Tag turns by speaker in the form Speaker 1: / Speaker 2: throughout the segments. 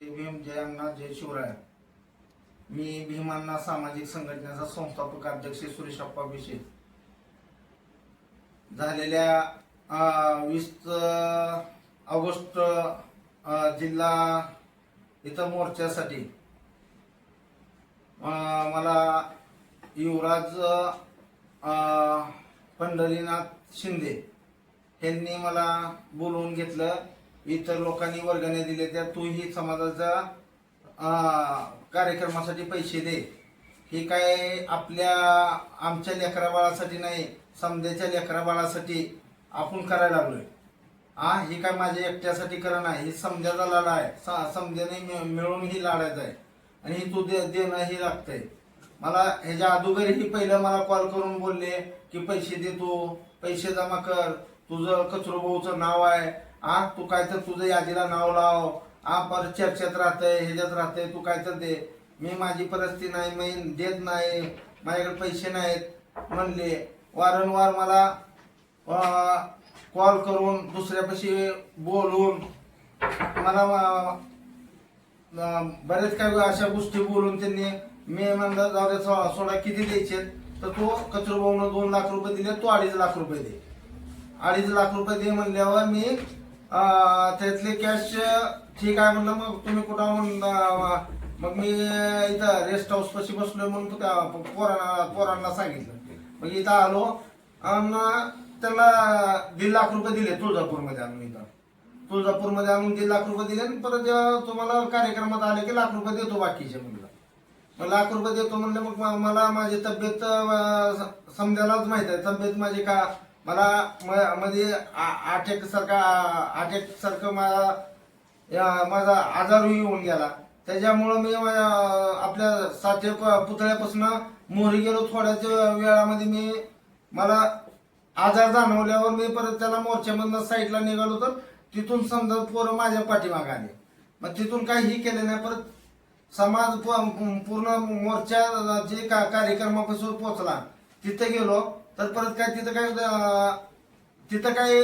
Speaker 1: भीम जय अण्णा जय शिवराय. मी भीमांना सामाजिक संघटनेचा संस्थापक अध्यक्ष सुरेश अप्पा भिशे. झालेल्या 20 ऑगस्ट जिल्हा इथं मोर्चासाठी मला युवराज पंढरीनाथ शिंदे यांनी मला बोलवून घेतलं. इतर लोकांनी वर्गण्या दिले त्या तू ही समाजाच्या कार्यक्रमासाठी पैसे दे. हे काय आमच्या लेकरा बाळासाठी नाही, समध्याच्या लेकरा बाळासाठी आपण करायला लागलोय. ही काय माझ्या एकट्यासाठी करा नाही, ही समध्याचा लढा आहे. समध्याने मिळून ही लढायचं आहे आणि ही तू देणं ही लागतंय. मला ह्याच्या अगोदरही पहिलं मला कॉल करून बोलले की पैसे दे, तू पैसे जमा कर, तुझं कचरो भाऊचं नाव आहे, तू काय तर तुझं यादीला नाव लाव, परत चर्चेत राहतंय, ह्याच्यात राहतंय, तू काय तर दे. मी माझी परिस्थिती नाही, मी देत नाही, माझ्याकडे पैसे नाहीत म्हणले. वारंवार मला कॉल करून दुसऱ्यापाशी बोलून मला बरेच काही अशा गोष्टी बोलून त्यांनी मी म्हणलं जाऊ दे सोडा, किती द्यायचे तर तो कचरो भाऊनं 2 लाख रुपये दिले, तू 2.5 लाख रुपये दे. 2.5 लाख रुपये दे म्हणल्यावर मी त्यातले कॅश ठीक आहे म्हणलं. मग तुम्ही कुठं मग मी इथं रेस्ट हाऊस पाशी बसलोय म्हणून तू त्या पोरांना सांगितलं. मग इथं आलो आणि त्याला 1.5 लाख रुपये दिले तुळजापूरमध्ये आणून. इथं तुळजापूरमध्ये आणून 1.5 लाख रुपये दिले आणि परत तुम्हाला कार्यक्रमात आले की 1 लाख रुपये देतो बाकीचे म्हणलं. मग 1 लाख रुपये देतो म्हणलं. मग मला माझी तब्येत समजायलाच माहित आहे, तब्येत माझी का मला मध्ये अटॅक सारखं माझा आजार येऊन गेला. त्याच्यामुळं मी आपल्या 7 पुतळ्यापासून मोहरी गेलो. थोड्याच वेळामध्ये मला आजार जाणवल्यावर मी परत त्याला मोर्चामधनं साईडला निघालो. तर तिथून समजा पोरं माझ्या पाठीमागे आले. मग तिथून काही केलं नाही. परत समाज पूर्ण मोर्चा जे कार्यक्रमापासून पोहोचला तिथं गेलो. तर परत तिथं काय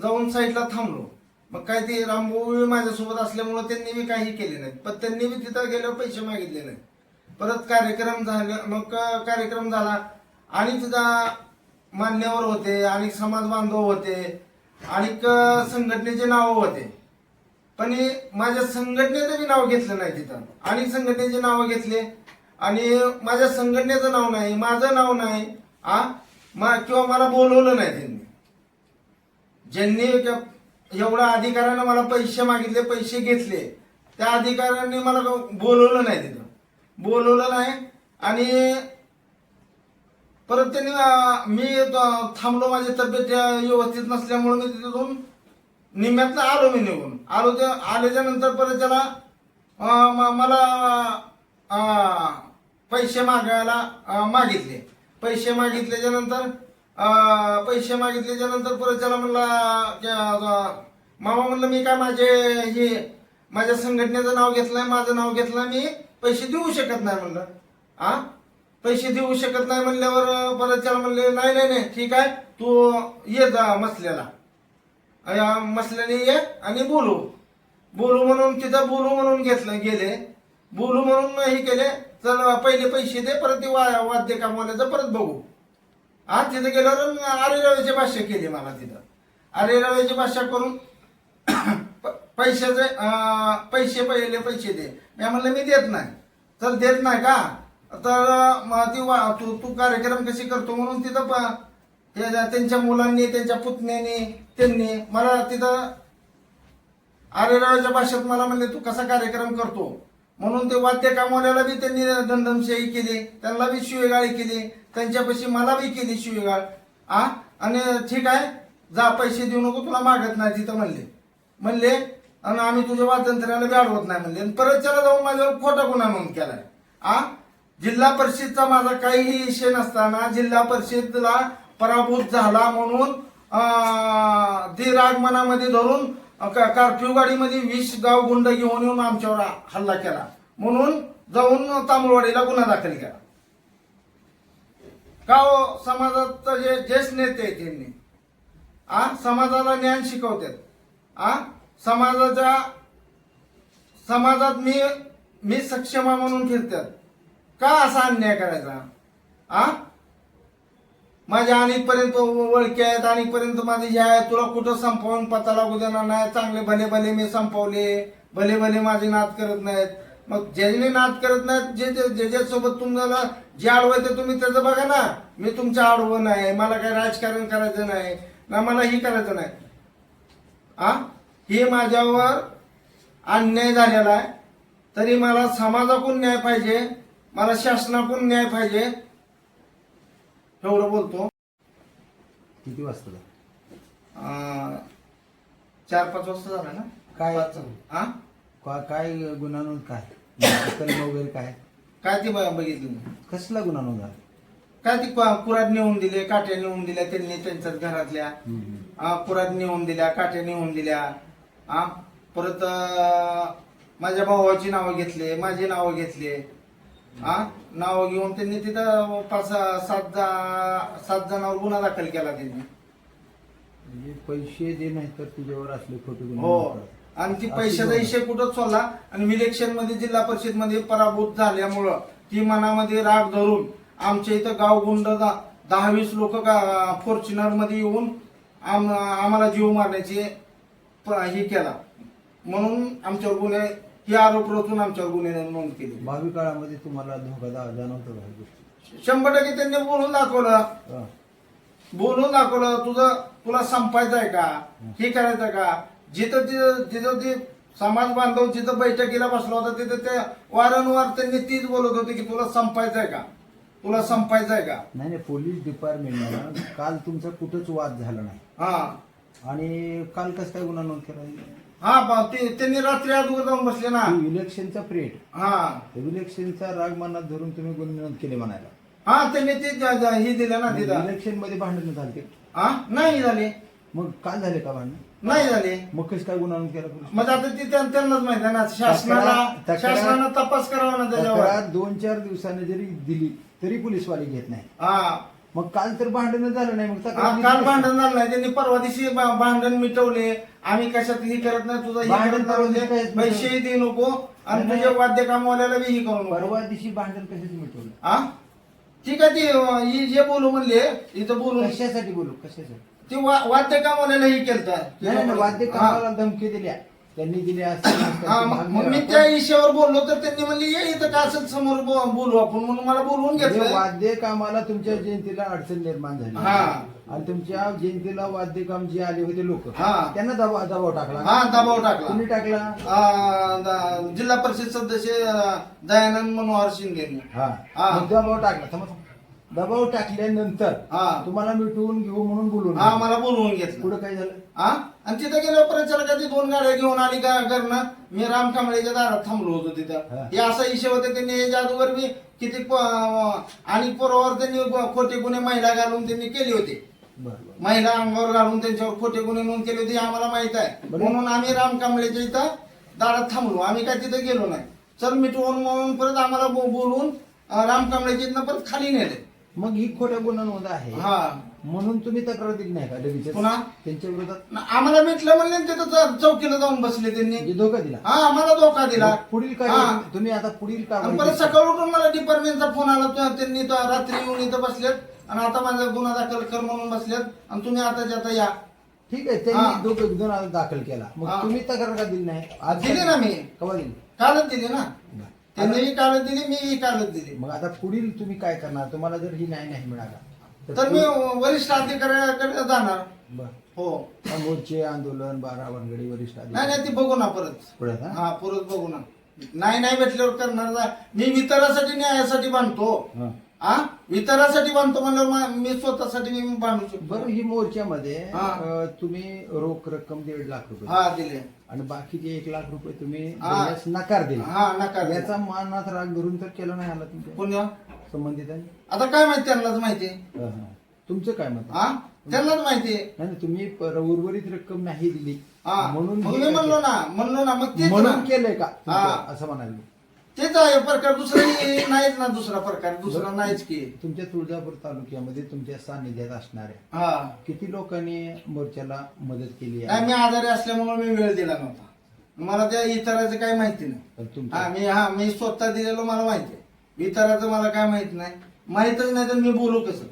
Speaker 1: जाऊन साईडला थांबलो. मग काय ते रामभाऊ माझ्यासोबत असल्यामुळं त्यांनी मी काही केले नाही. पण त्यांनी मी तिथं गेल्यावर पैसे मागितले नाही. परत कार्यक्रम झाला. मग कार्यक्रम झाला आणि तिथं मान्यवर होते आणि समाज बांधव होते आणि संघटनेचे नाव होते. पण माझ्या संघटनेचं बी नाव घेतलं नाही तिथं. आणि संघटनेचे नाव घेतले आणि माझ्या संघटनेचं नाव नाही, माझं नाव नाही, किंवा मला बोलवलं नाही त्यांनी. ज्यांनी एवढ्या अधिकाऱ्यानं मला पैसे मागितले, पैसे घेतले, त्या अधिकाऱ्यांनी मला बोलवलं नाही तिथं, बोलवलं नाही. आणि परत त्यांनी मी थांबलो. माझी तब्येत व्यवस्थित नसल्यामुळे मी तिथून निम्म्यातनं आलो. मी निघून आल्याच्या नंतर परत त्याला मला पैसे मागायला मागितले. पैसे मागितल्याच्या नंतर परत त्याला म्हणला मामा म्हणलं मी काय माझ्या संघटनेचं नाव घेतलंय, माझं नाव घेतलं, मी पैसे देऊ शकत नाही म्हणलं. पैसे देऊ शकत नाही म्हणल्यावर परत त्याला म्हणले नाही ठीक आहे, तू ये जा मसल्याला, मसल्याने ये आणि बोलू म्हणून तिथं बोलू म्हणून गेले. बोलू म्हणून हे केले. तर पहिले पैसे दे, परत ते वाद्य कामवाल्याचं परत बघू. तिथं गेल्यावर आरेराव्याची भाषा केली मला. तिथं आरेराव्याची भाषा करून पहिले पैसे दे. मी म्हणलं मी देत नाही. तर देत नाही का, तर तू कार्यक्रम कशी करतो म्हणून तिथं त्यांच्या मुलांनी, त्यांच्या पुतण्याने, त्यांनी मला तिथं आरेराव्याच्या भाषेत मला म्हणले तू कसा कार्यक्रम करतो म्हणून. ते वाद्य कामवाल्याला बी त्यांनी दंडमशाही केली, त्यांना बी शिवेगाळी केली, त्यांच्यापाशी मला बी केली शिवेगाळ. आणि ठीक आहे जा, पैसे देऊ नको, तुला मागत नाही तिथं म्हणले. आणि आम्ही तुझ्या वादंत्र्याला बी अडवत नाही म्हणले. परत त्याला जाऊन माझ्यावर खोटा गुन्हा नोंद केलाय. जिल्हा परिषदचा माझा काहीही विषय नसताना जिल्हा परिषदला पराभूत झाला म्हणून ती राग मनामध्ये धरून कर्फ्यू गाडीमध्ये 20 गाव गुंड घेऊन येऊन आमच्यावर हल्ला केला म्हणून जाऊन तांबळवाडीला गुन्हा दाखल केला. का समाजाचे जे ज्येष्ठ नेते आहेत त्यांनी समाजाला ज्ञान शिकवतात. समाजाच्या समाजात मी सक्षम आहे म्हणून फिरतात. का असा अन्याय करायचा? आ माझ्या अनेकपर्यंत ओळखी आहेत, अनेकपर्यंत माझे हे आहे, तुला कुठं संपवून पता लागू देणार नाही. चांगले भले भले मी संपवले, भले भले माझे नाद करत नाहीत. मग ज्याने नाद करत नाहीत, ज्याच्यासोबत तुम्हाला जे आडवं ते तुम्ही त्याचं बघा ना. मी तुमच्या आडवं नाही, मला काही राजकारण करायचं नाही ना, मला ही करायचं नाही. हे माझ्यावर अन्याय झालेला आहे, तरी मला समाजाकडून न्याय पाहिजे, मला शासनाकडून न्याय पाहिजे, एवढं बोलतो.
Speaker 2: किती वाजता?
Speaker 1: 4-5 वाजता झाला ना.
Speaker 2: काय काय गुन्हा नोंद, काय कलम वगैरे काय
Speaker 1: ती बघितली
Speaker 2: कसला गुन्हा नोंद झाला?
Speaker 1: काय ती कुराड नेऊन दिले, काट्या नेऊन दिल्या त्यांनी त्यांच्याच घरातल्या. कुराड नेऊन दिल्या, काट्या नेऊन दिल्या. परत माझ्या भावाची नावं घेतले, माझी नावं घेतले. नावं घेऊन त्यांनी तिथं 5-7 जणांवर गुन्हा दाखल केला त्यांनी.
Speaker 2: म्हणजे पैसे दे नाही तर तुझ्यावर असले खोटे गुन्हे.
Speaker 1: हो, आणि ती पैशाचा विषय कुठंच सोडला. आणि इलेक्शन मध्ये जिल्हा परिषद मध्ये पराभूत झाल्यामुळं ती मनामध्ये राग धरून आमच्या इथं गावगुंड 10-20 लोक फॉर्च्युनर मध्ये येऊन आम्हाला जीव मारण्याची हे केला. म्हणून आमच्यावर गुन्हे, ही आरोप रचून आमच्यावर गुन्हे नोंद केले.
Speaker 2: भावी काळामध्ये तुम्हाला धोका जाणवतो का?
Speaker 1: 100% त्यांनी बोलून दाखवलं. तुला संपायचं आहे का, हे करायचं का? जिथं ते समाज बांधव जिथं बैठकीला बसला होता तिथं ते वारंवार त्यांनी तीच बोलत होते की तुला संपायचं आहे का, तुला संपायचं आहे का.
Speaker 2: नाही, पोलीस डिपार्टमेंटनं काल तुमचा कुठंच वाद झाला नाही. आणि काल कसं काय गुन्हा नोंद केला?
Speaker 1: त्यांनी रात्री अगोदर जाऊन बसले ना.
Speaker 2: इलेक्शनचा पिरियड, इलेक्शनचा राग मनात धरून तुम्ही गुन्हे नोंद केले म्हणायला.
Speaker 1: त्यांनी ते हे दिलं ना तिथं.
Speaker 2: इलेक्शन मध्ये भांडण झाले?
Speaker 1: नाही झाले.
Speaker 2: मग काल झाले का भांडण?
Speaker 1: नाही झाले.
Speaker 2: मग कसं काय गुन्हा नोंद केला?
Speaker 1: मग आता ते त्यांनाच माहिती आहे ना. शासनानं तपास करावा ना त्याच्यावर.
Speaker 2: 2-4 दिवसाने जरी दिली तरी पोलीसवाले घेत नाही. मग काल तर भांडण झालं नाही. मग
Speaker 1: काल भांडण झालं नाही. त्यांनी परवा दिवशी भांडण मिटवले. आम्ही कशात ही करत नाही, तुझं हे करत पैसेही दे नको आणि तुझ्या वाद्य कामवाल्याला बी ही करून.
Speaker 2: परवा दिवशी भांडण कशाचं मिटवलं?
Speaker 1: ठीक आहे. ती जे बोलू म्हणले इथं बोलू.
Speaker 2: कशासाठी बोलू? कशासाठी?
Speaker 1: ते वाद्य कामवाल्याला ही केलं.
Speaker 2: वाद्य कामाला धमकी दिल्या त्यांनी दिल्या.
Speaker 1: मग मी त्या विषयावर बोललो तर त्यांनी म्हणले ये इथं का असं समोर बोलू आपण, म्हणून मला बोलवून घेतलं.
Speaker 2: वाद्य कामाला तुमच्या जयंतीला अडचण निर्माण झाली आणि तुमच्या जयंतीला वाद्य काम जे आले होते लोक त्यांना दबाव टाकला.
Speaker 1: दबाव टाकला.
Speaker 2: तुम्ही टाकला?
Speaker 1: जिल्हा परिषद सदस्य दयानंद मनोहर शिंदे.
Speaker 2: दबाव टाकला. दबाव टाकल्यानंतर तुम्हाला मिटवून घेऊ म्हणून बोलून
Speaker 1: मला बोलवून घेतलं.
Speaker 2: पुढे काय झालं?
Speaker 1: आणि तिथं गेल्यावर परिचारकाची 2 गाड्या घेऊन आली घरनं. मी राम कांबळेच्या दारात थांबलो होतो तिथं. हे असा विषय होता. त्यांनी जादूवर मी किती आणि पोरावर त्यांनी खोटे गुन्हे महिला घालून त्यांनी केले होते. महिला अंगावर घालून त्यांच्यावर खोटे गुन्हे नोंद केले होते, आम्हाला माहित आहे. म्हणून आम्ही राम कांबळेच्या इथं दारात थांबलो. आम्ही काय तिथं गेलो नाही. चल मिटवून म्हणून परत आम्हाला बोलून राम कांबळेच्या इथनं परत खाली नेले.
Speaker 2: मग ही खोटा गुन्हा नोंद आहे म्हणून तुम्ही तक्रार दिली नाही का लगेच
Speaker 1: पुन्हा
Speaker 2: त्यांच्या विरोधात?
Speaker 1: आम्हाला भेटलं म्हणले तिथं चौकीला जाऊन बसले त्यांनी.
Speaker 2: धोका दिला?
Speaker 1: आम्हाला धोका दिला.
Speaker 2: पुढील काय तुम्ही आता पुढील काय?
Speaker 1: परत सकाळ उठून मला डिपार्टमेंटचा फोन आला. त्यांनी रात्री येऊन इथं बसलेत आणि आता माझा गुन्हा दाखल कर म्हणून बसलेत आणि तुम्ही आता या.
Speaker 2: ठीक आहे. त्यांनी गुन्हा दाखल केला. मग तुम्ही तक्रार का दिली नाही? आज
Speaker 1: दिली ना मी.
Speaker 2: केव्हा दिली?
Speaker 1: कालच दिली ना. त्यांनी कालच दिली, मी कालच दिली.
Speaker 2: मग आता पुढील तुम्ही काय करणार? तुम्हाला जर ही न्याय नाही मिळाला
Speaker 1: तर मी वरिष्ठ अधिकाऱ्याकडे जाणार. हो.
Speaker 2: मोर्चे आंदोलन 12 वनगडी वरिष्ठ
Speaker 1: नाही ती बघू ना परत. परत बघू ना. नाही भेटल्यावर करणार. मी वितरासाठी न्यायासाठी बांधतो. वितरासाठी बांधतो म्हणल्यावर मी स्वतःसाठी मी बांधू शकतो.
Speaker 2: बरं, ही मोर्चामध्ये तुम्ही रोख रक्कम 1.5 लाख रुपये
Speaker 1: दिले
Speaker 2: आणि बाकीचे 1 लाख रुपये तुम्ही देण्यास नकार दिला.
Speaker 1: नकार.
Speaker 2: याचा मानात राग धरून तर केलं नाही आला तुमच्या
Speaker 1: पुण्या
Speaker 2: संबंधित?
Speaker 1: आता काय माहिती, त्यांनाच माहिती.
Speaker 2: तुमचं काय मत?
Speaker 1: त्यांनाच माहिती.
Speaker 2: नाही, तुम्ही उर्वरित रक्कम नाही दिली म्हणून
Speaker 1: मी म्हणलो ना मग ते
Speaker 2: म्हणून केलंय का असं म्हणाले?
Speaker 1: तेच आहे प्रकार. दुसरा नाहीच ना. दुसरा प्रकार दुसरा नाहीच की.
Speaker 2: तुमच्या तुळजापूर तालुक्यामध्ये तुमच्या सानिध्यात असणाऱ्या किती लोकांनी मोर्चाला मदत केली आहे?
Speaker 1: मी आजारी असल्यामुळे मी वेळ दिला नव्हता. मला त्या इतराचं काही माहिती नाही.
Speaker 2: पण तुमच्या
Speaker 1: मी स्वतः दिलेलं मला माहिती आहे. इतराचं मला काय माहित नाही. माहितच नाही तर मी बोलू कसं.